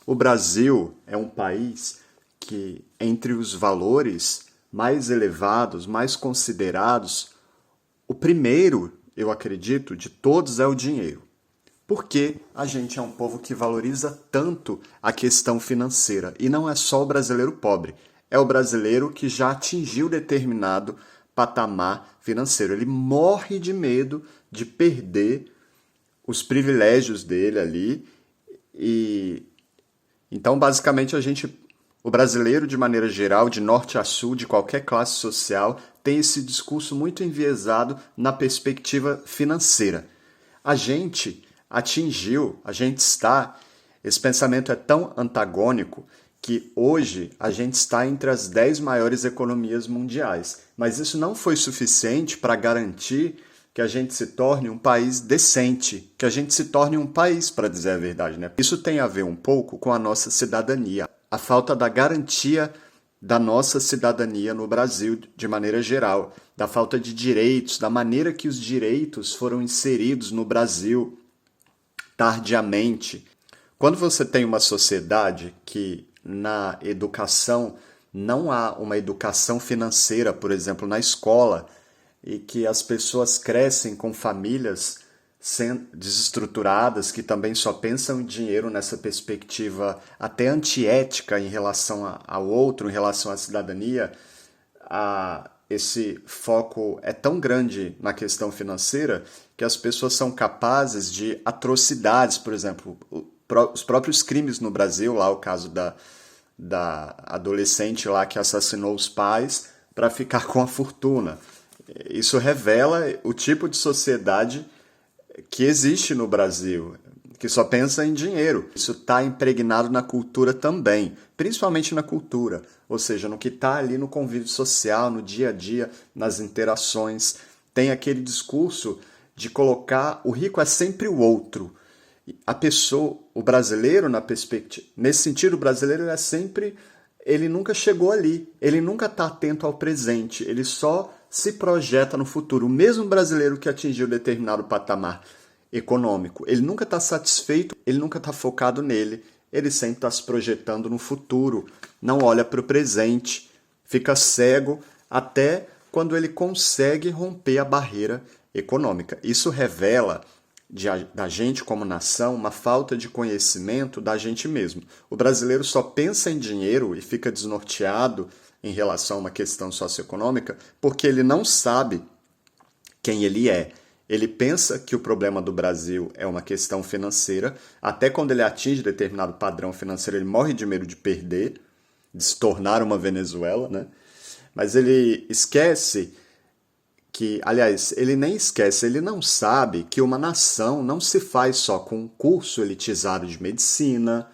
O Brasil é um país que, entre os valores mais elevados, mais considerados, o primeiro, eu acredito, de todos é o dinheiro. Porque a gente é um povo que valoriza tanto a questão financeira. E não é só o brasileiro pobre, é o brasileiro que já atingiu determinado patamar financeiro. Ele morre de medo de perder os privilégios dele ali. E então, basicamente, o brasileiro, de maneira geral, de norte a sul, de qualquer classe social, tem esse discurso muito enviesado na perspectiva financeira. A gente está, esse pensamento é tão antagônico que hoje a gente está entre as 10 maiores economias mundiais. Mas isso não foi suficiente para garantir que a gente se torne um país decente, que a gente se torne um país, para dizer a verdade, né? Isso tem a ver um pouco com a nossa cidadania, a falta da garantia da nossa cidadania no Brasil de maneira geral, da falta de direitos, da maneira que os direitos foram inseridos no Brasil tardiamente. Quando você tem uma sociedade que na educação não há uma educação financeira, por exemplo, na escola, e que as pessoas crescem com famílias desestruturadas, que também só pensam em dinheiro nessa perspectiva até antiética em relação ao outro, em relação à cidadania, esse foco é tão grande na questão financeira que as pessoas são capazes de atrocidades, por exemplo, os próprios crimes no Brasil, lá o caso da adolescente lá que assassinou os pais para ficar com a fortuna. Isso revela o tipo de sociedade que existe no Brasil, que só pensa em dinheiro. Isso está impregnado na cultura também, principalmente na cultura, ou seja, no que está ali no convívio social, no dia a dia, nas interações. Tem aquele discurso de colocar o rico é sempre o outro. A pessoa, o brasileiro, na perspectiva, nesse sentido, o brasileiro é sempre, ele nunca chegou ali, ele nunca está atento ao presente, ele só se projeta no futuro. O mesmo brasileiro que atingiu determinado patamar econômico, ele nunca está satisfeito, ele nunca está focado nele, ele sempre está se projetando no futuro, não olha para o presente, fica cego até quando ele consegue romper a barreira econômica. Isso revela da gente como nação uma falta de conhecimento da gente mesmo. O brasileiro só pensa em dinheiro e fica desnorteado em relação a uma questão socioeconômica porque ele não sabe quem ele é. Ele pensa que o problema do Brasil é uma questão financeira, até quando ele atinge determinado padrão financeiro, ele morre de medo de perder, de se tornar uma Venezuela, né? Mas ele esquece que, aliás, ele nem esquece, ele não sabe que uma nação não se faz só com um curso elitizado de medicina,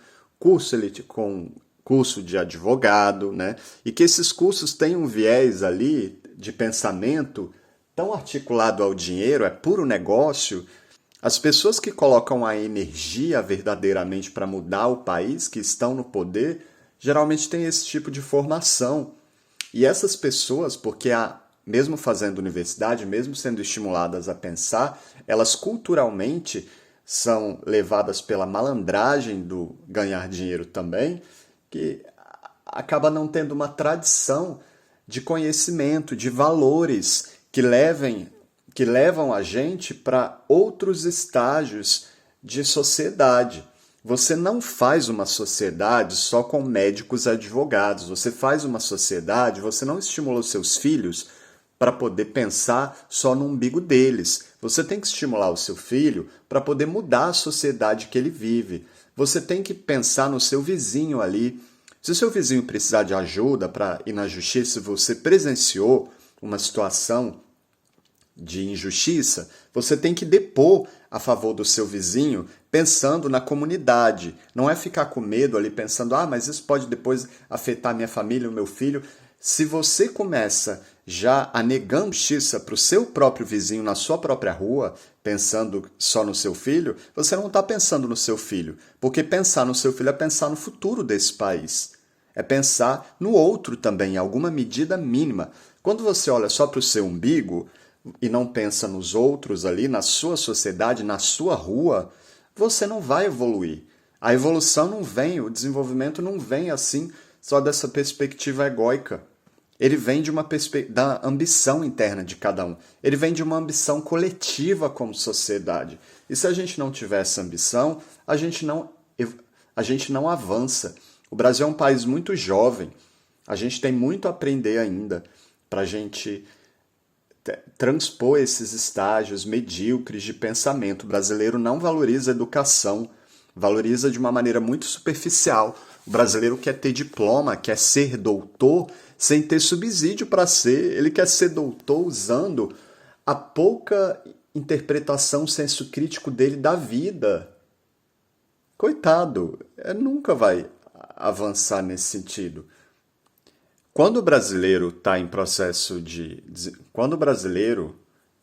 com curso de advogado, né? E que esses cursos têm um viés ali de pensamento tão articulado ao dinheiro, é puro negócio. As pessoas que colocam a energia verdadeiramente para mudar o país, que estão no poder, geralmente têm esse tipo de formação. E essas pessoas, porque mesmo fazendo universidade, mesmo sendo estimuladas a pensar, elas culturalmente são levadas pela malandragem do ganhar dinheiro também, que acaba não tendo uma tradição de conhecimento, de valores que levam a gente para outros estágios de sociedade. Você não faz uma sociedade só com médicos e advogados. Você faz uma sociedade, você não estimula os seus filhos para poder pensar só no umbigo deles. Você tem que estimular o seu filho para poder mudar a sociedade que ele vive. Você tem que pensar no seu vizinho ali. Se o seu vizinho precisar de ajuda para ir na justiça, se você presenciou uma situação de injustiça, você tem que depor a favor do seu vizinho pensando na comunidade. Não é ficar com medo ali pensando, mas isso pode depois afetar minha família, o meu filho. Se você começa já a negando justiça para o seu próprio vizinho na sua própria rua, pensando só no seu filho, você não está pensando no seu filho. Porque pensar no seu filho é pensar no futuro desse país. É pensar no outro também, em alguma medida mínima. Quando você olha só para o seu umbigo e não pensa nos outros ali, na sua sociedade, na sua rua, você não vai evoluir. A evolução não vem, o desenvolvimento não vem assim só dessa perspectiva egóica. Ele vem de uma da ambição interna de cada um. Ele vem de uma ambição coletiva como sociedade. E se a gente não tiver essa ambição, a gente não avança. O Brasil é um país muito jovem. A gente tem muito a aprender ainda para a gente transpor esses estágios medíocres de pensamento. O brasileiro não valoriza a educação, valoriza de uma maneira muito superficial. O brasileiro quer ter diploma, quer ser doutor sem ter subsídio para ser. Ele quer ser doutor usando a pouca interpretação, senso crítico dele da vida. Coitado, nunca vai avançar nesse sentido. Quando o brasileiro está em processo de. Quando o brasileiro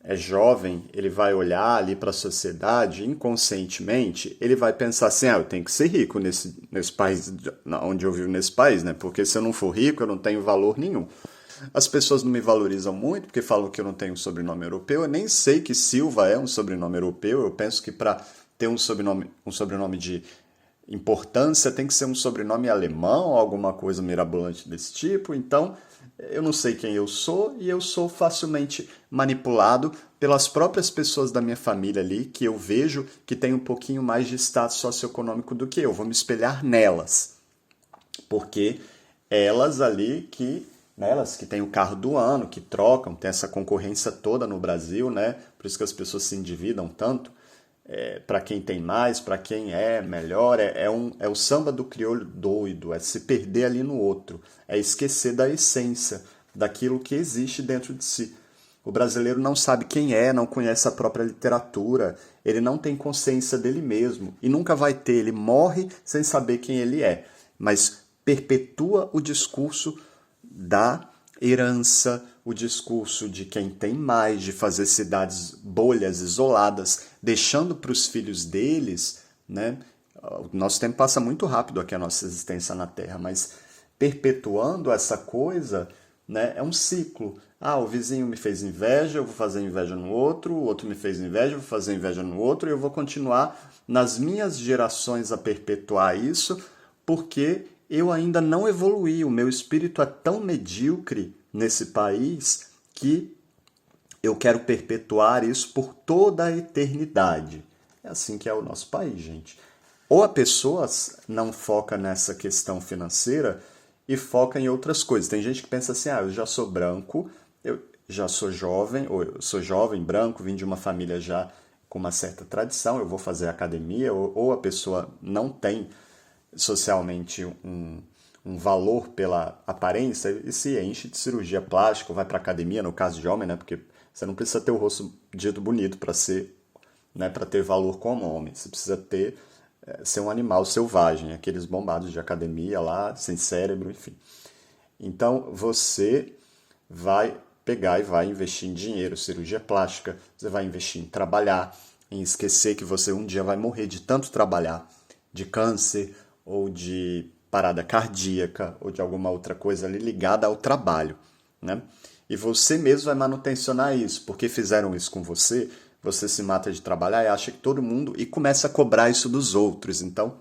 é jovem, ele vai olhar ali para a sociedade, inconscientemente, ele vai pensar assim: eu tenho que ser rico nesse país, onde eu vivo nesse país, né? Porque se eu não for rico, eu não tenho valor nenhum. As pessoas não me valorizam muito porque falam que eu não tenho um sobrenome europeu. Eu nem sei que Silva é um sobrenome europeu. Eu penso que para ter um sobrenome de importância tem que ser um sobrenome alemão ou alguma coisa mirabolante desse tipo. Então, eu não sei quem eu sou e eu sou facilmente manipulado pelas próprias pessoas da minha família ali, que eu vejo que tem um pouquinho mais de status socioeconômico do que eu. Vou me espelhar nelas, porque elas ali elas que têm o carro do ano, que trocam, tem essa concorrência toda no Brasil, né? Por isso que as pessoas se endividam tanto. Para quem tem mais, para quem é melhor, é o samba do crioulo doido, é se perder ali no outro, é esquecer da essência, daquilo que existe dentro de si. O brasileiro não sabe quem é, não conhece a própria literatura, ele não tem consciência dele mesmo e nunca vai ter, ele morre sem saber quem ele é, mas perpetua o discurso da herança, o discurso de quem tem mais, de fazer cidades bolhas isoladas, deixando para os filhos deles, né? O nosso tempo passa muito rápido aqui a nossa existência na Terra, mas perpetuando essa coisa, né, é um ciclo. O vizinho me fez inveja, eu vou fazer inveja no outro, o outro me fez inveja, eu vou fazer inveja no outro, e eu vou continuar nas minhas gerações a perpetuar isso, porque eu ainda não evoluí, o meu espírito é tão medíocre nesse país que eu quero perpetuar isso por toda a eternidade. É assim que é o nosso país, gente. Ou a pessoa não foca nessa questão financeira e foca em outras coisas. Tem gente que pensa assim: eu já sou branco, eu já sou jovem, ou eu sou jovem, branco, vim de uma família já com uma certa tradição, eu vou fazer academia, ou a pessoa não tem socialmente um valor pela aparência e se enche de cirurgia plástica, ou vai para academia, no caso de homem, né? Porque você não precisa ter o rosto dito bonito para ser, né, para ter valor como homem. Você precisa ser um animal selvagem, aqueles bombados de academia lá, sem cérebro, enfim. Então você vai pegar e vai investir em dinheiro, cirurgia plástica, você vai investir em trabalhar, em esquecer que você um dia vai morrer de tanto trabalhar, de câncer ou de parada cardíaca ou de alguma outra coisa ali ligada ao trabalho, né? E você mesmo vai manutencionar isso, porque fizeram isso com você, você se mata de trabalhar e acha que todo mundo e começa a cobrar isso dos outros. Então,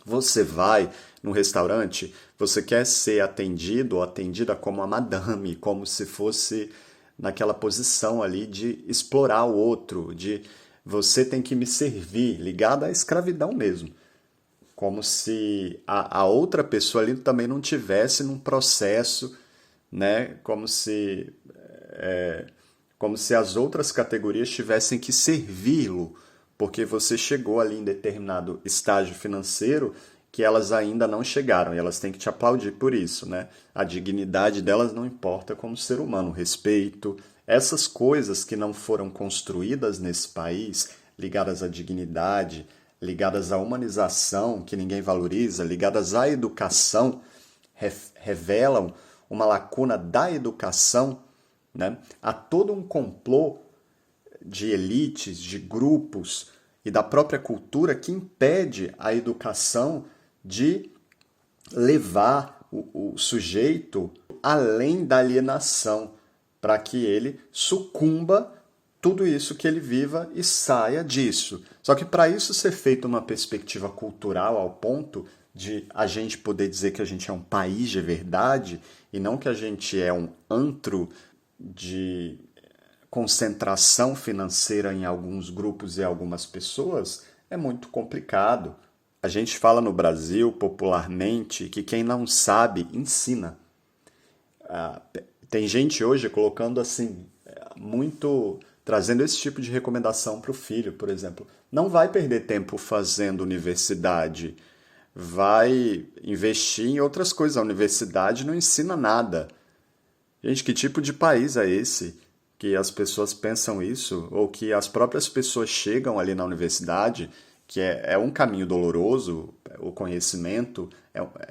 você vai no restaurante, você quer ser atendido ou atendida como uma madame, como se fosse naquela posição ali de explorar o outro, de você tem que me servir, ligado à escravidão mesmo. Como se a outra pessoa ali também não tivesse num processo, né? Como se as outras categorias tivessem que servi-lo, porque você chegou ali em determinado estágio financeiro que elas ainda não chegaram, e elas têm que te aplaudir por isso, né? A dignidade delas não importa como ser humano, o respeito, essas coisas que não foram construídas nesse país, ligadas à dignidade, ligadas à humanização, que ninguém valoriza, ligadas à educação, revelam uma lacuna da educação, né? Há todo um complô de elites, de grupos e da própria cultura que impede a educação de levar o sujeito além da alienação, para que ele sucumba tudo isso que ele viva e saia disso. Só que para isso ser feito uma perspectiva cultural ao ponto de a gente poder dizer que a gente é um país de verdade e não que a gente é um antro de concentração financeira em alguns grupos e algumas pessoas, é muito complicado. A gente fala no Brasil popularmente que quem não sabe ensina. Tem gente hoje colocando assim, muito trazendo esse tipo de recomendação para o filho, por exemplo. Não vai perder tempo fazendo universidade, vai investir em outras coisas. A universidade não ensina nada. Gente, que tipo de país é esse? Que as pessoas pensam isso, ou que as próprias pessoas chegam ali na universidade, que é um caminho doloroso, o conhecimento,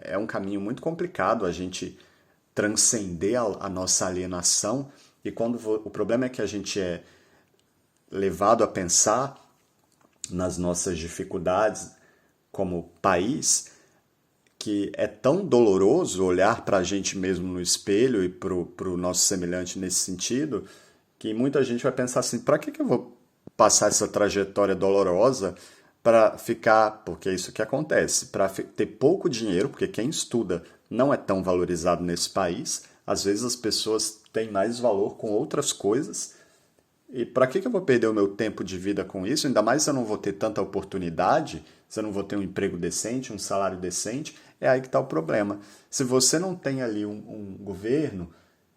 é um caminho muito complicado a gente transcender a nossa alienação, e quando o problema é que a gente é levado a pensar nas nossas dificuldades como país, que é tão doloroso olhar para a gente mesmo no espelho e para o nosso semelhante nesse sentido, que muita gente vai pensar assim, para que eu vou passar essa trajetória dolorosa para ficar, porque é isso que acontece, para ter pouco dinheiro, porque quem estuda não é tão valorizado nesse país, às vezes as pessoas têm mais valor com outras coisas, e para que eu vou perder o meu tempo de vida com isso? Ainda mais se eu não vou ter tanta oportunidade, se eu não vou ter um emprego decente, um salário decente, é aí que está o problema. Se você não tem ali um governo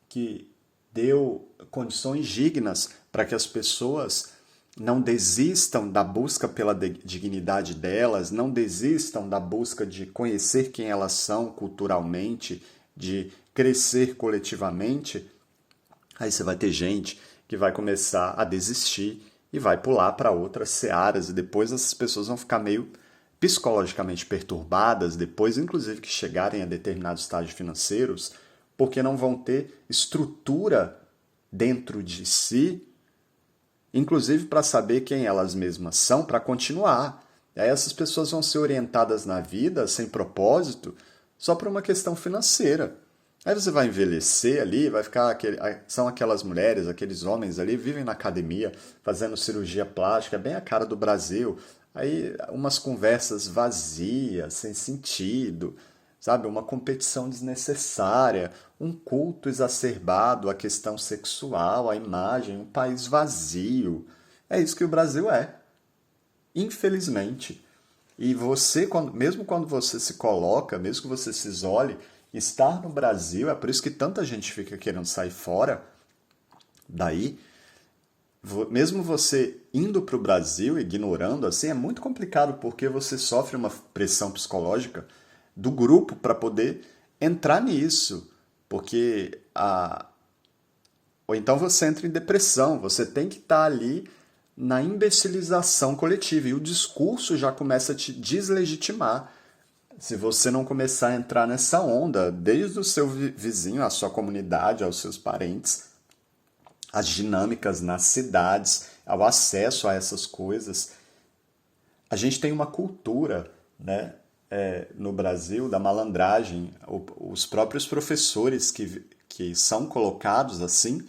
que deu condições dignas para que as pessoas não desistam da busca pela dignidade delas, não desistam da busca de conhecer quem elas são culturalmente, de crescer coletivamente, aí você vai ter gente que vai começar a desistir e vai pular para outras searas, e depois essas pessoas vão ficar meio psicologicamente perturbadas, depois inclusive que chegarem a determinados estágios financeiros, porque não vão ter estrutura dentro de si, inclusive para saber quem elas mesmas são, para continuar. E aí essas pessoas vão ser orientadas na vida sem propósito, só por uma questão financeira. Aí você vai envelhecer ali, vai ficar são aquelas mulheres, aqueles homens ali, vivem na academia, fazendo cirurgia plástica, bem a cara do Brasil. Aí umas conversas vazias, sem sentido, sabe? Uma competição desnecessária, um culto exacerbado à questão sexual, à imagem, um país vazio. É isso que o Brasil é, infelizmente. E você, mesmo quando você se coloca, mesmo que você se isole, estar no Brasil, é por isso que tanta gente fica querendo sair fora daí, mesmo você indo para o Brasil, ignorando, assim, é muito complicado, porque você sofre uma pressão psicológica do grupo para poder entrar nisso, porque ou então você entra em depressão, você tem que estar ali na imbecilização coletiva, e o discurso já começa a te deslegitimar. Se você não começar a entrar nessa onda, desde o seu vizinho, a sua comunidade, aos seus parentes, as dinâmicas nas cidades, ao acesso a essas coisas. A gente tem uma cultura, né, no Brasil da malandragem. Os próprios professores que são colocados assim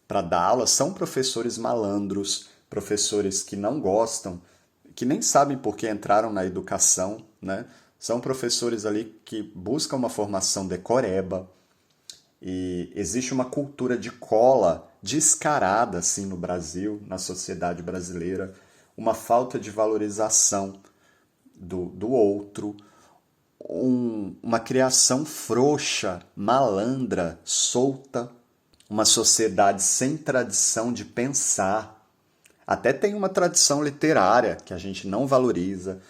para dar aula são professores malandros, professores que não gostam, que nem sabem por que entraram na educação, né? São professores ali que buscam uma formação decoreba, e existe uma cultura de cola descarada assim no Brasil, na sociedade brasileira, uma falta de valorização do outro, uma criação frouxa, malandra, solta, uma sociedade sem tradição de pensar. Até tem uma tradição literária que a gente não valoriza,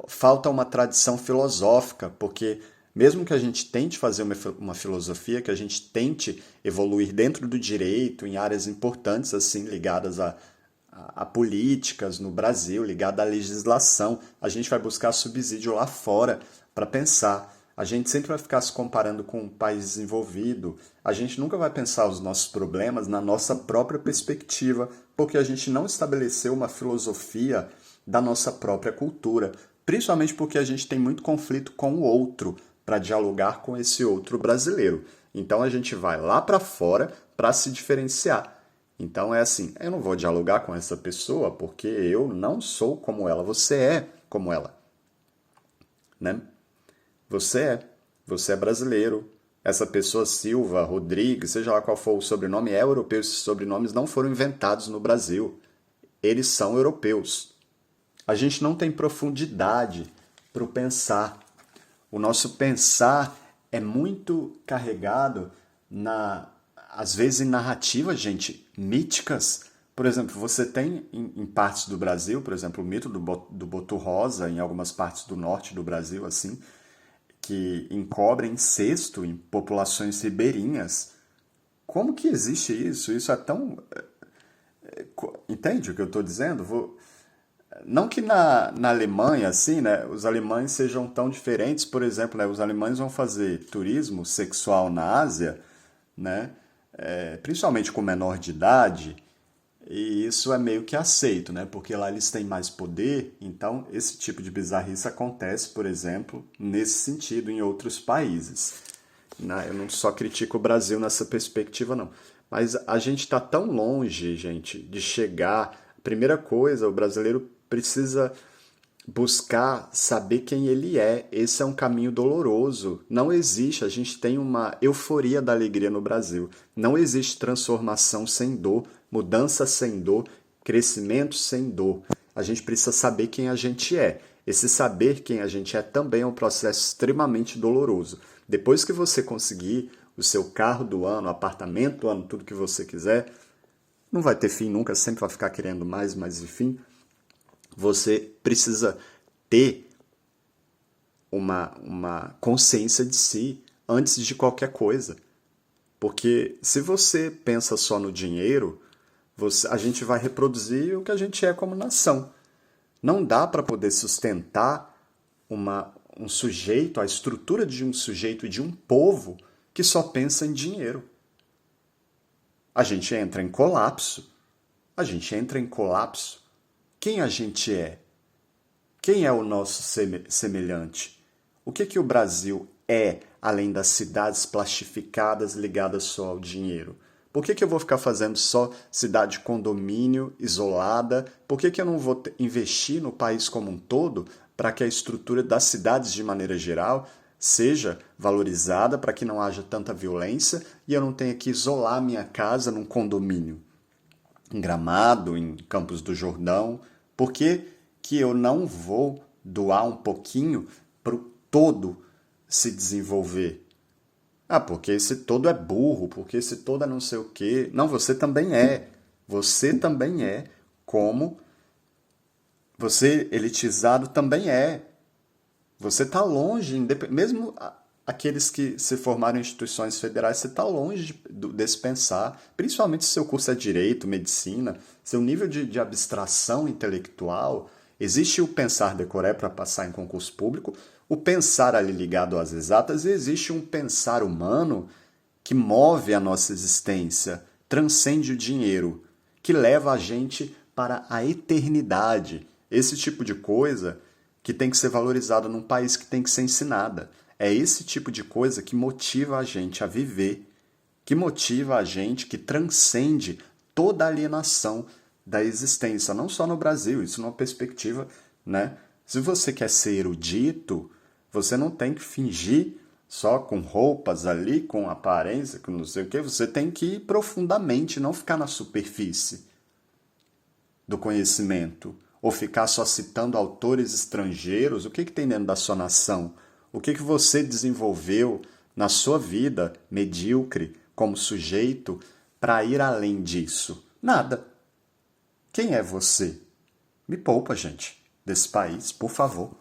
falta uma tradição filosófica, porque mesmo que a gente tente fazer uma filosofia, que a gente tente evoluir dentro do direito, em áreas importantes assim ligadas a políticas no Brasil, ligada à legislação, a gente vai buscar subsídio lá fora para pensar. A gente sempre vai ficar se comparando com um país desenvolvido. A gente nunca vai pensar os nossos problemas na nossa própria perspectiva, porque a gente não estabeleceu uma filosofia da nossa própria cultura, principalmente porque a gente tem muito conflito com o outro para dialogar com esse outro brasileiro. Então a gente vai lá para fora para se diferenciar. Então é assim, eu não vou dialogar com essa pessoa porque eu não sou como ela, você é como ela, né? Você é. Você é brasileiro. Essa pessoa Silva, Rodrigues, seja lá qual for o sobrenome, é europeu. Esses sobrenomes não foram inventados no Brasil. Eles são europeus. A gente não tem profundidade para o pensar. O nosso pensar é muito carregado às vezes em narrativas, gente, míticas. Por exemplo, você tem em partes do Brasil, por exemplo, o mito do Boto Rosa, em algumas partes do norte do Brasil, assim, que encobre incesto em populações ribeirinhas. Como que existe isso? Isso é tão. Entende o que eu estou dizendo? Não que na Alemanha, assim, né, os alemães sejam tão diferentes. Por exemplo, né, os alemães vão fazer turismo sexual na Ásia, né, principalmente com menor de idade, e isso é meio que aceito, né? Porque lá eles têm mais poder, então esse tipo de bizarrice acontece, por exemplo, nesse sentido em outros países. Eu não só critico o Brasil nessa perspectiva, não. Mas a gente está tão longe, gente, de chegar. Primeira coisa, o brasileiro precisa buscar saber quem ele é. Esse é um caminho doloroso. Não existe, a gente tem uma euforia da alegria no Brasil. Não existe transformação sem dor, mudança sem dor, crescimento sem dor. A gente precisa saber quem a gente é. Esse saber quem a gente é também é um processo extremamente doloroso. Depois que você conseguir o seu carro do ano, apartamento do ano, tudo que você quiser, não vai ter fim nunca, sempre vai ficar querendo mais, mas enfim. Você precisa ter uma consciência de si antes de qualquer coisa. Porque se você pensa só no dinheiro, a gente vai reproduzir o que a gente é como nação. Não dá para poder sustentar um sujeito, a estrutura de um sujeito e de um povo que só pensa em dinheiro. A gente entra em colapso. A gente entra em colapso. Quem a gente é? Quem é o nosso semelhante? O que o Brasil é, além das cidades plastificadas ligadas só ao dinheiro? Por que eu vou ficar fazendo só cidade condomínio, isolada? Por que eu não vou investir no país como um todo para que a estrutura das cidades, de maneira geral, seja valorizada, para que não haja tanta violência e eu não tenha que isolar minha casa num condomínio? Em Gramado, em Campos do Jordão. Por que eu não vou doar um pouquinho para o todo se desenvolver? Ah, porque esse todo é burro, porque esse todo é não sei o quê. Não, você também é. Você também é, como você elitizado também é. Você está longe, mesmo aqueles que se formaram em instituições federais, você está longe desse pensar, principalmente se seu curso é direito, medicina, seu nível de abstração intelectual. Existe o pensar decoré para passar em concurso público, o pensar ali ligado às exatas, e existe um pensar humano que move a nossa existência, transcende o dinheiro, que leva a gente para a eternidade. Esse tipo de coisa que tem que ser valorizada num país que tem que ser ensinada. É esse tipo de coisa que motiva a gente a viver, que motiva a gente, que transcende toda a alienação da existência, não só no Brasil, isso numa perspectiva, né? Se você quer ser erudito, você não tem que fingir só com roupas ali, com aparência, com não sei o quê, você tem que ir profundamente, não ficar na superfície do conhecimento, ou ficar só citando autores estrangeiros. O que tem dentro da sua nação? O que você desenvolveu na sua vida medíocre como sujeito para ir além disso? Nada. Quem é você? Me poupa, gente, desse país, por favor.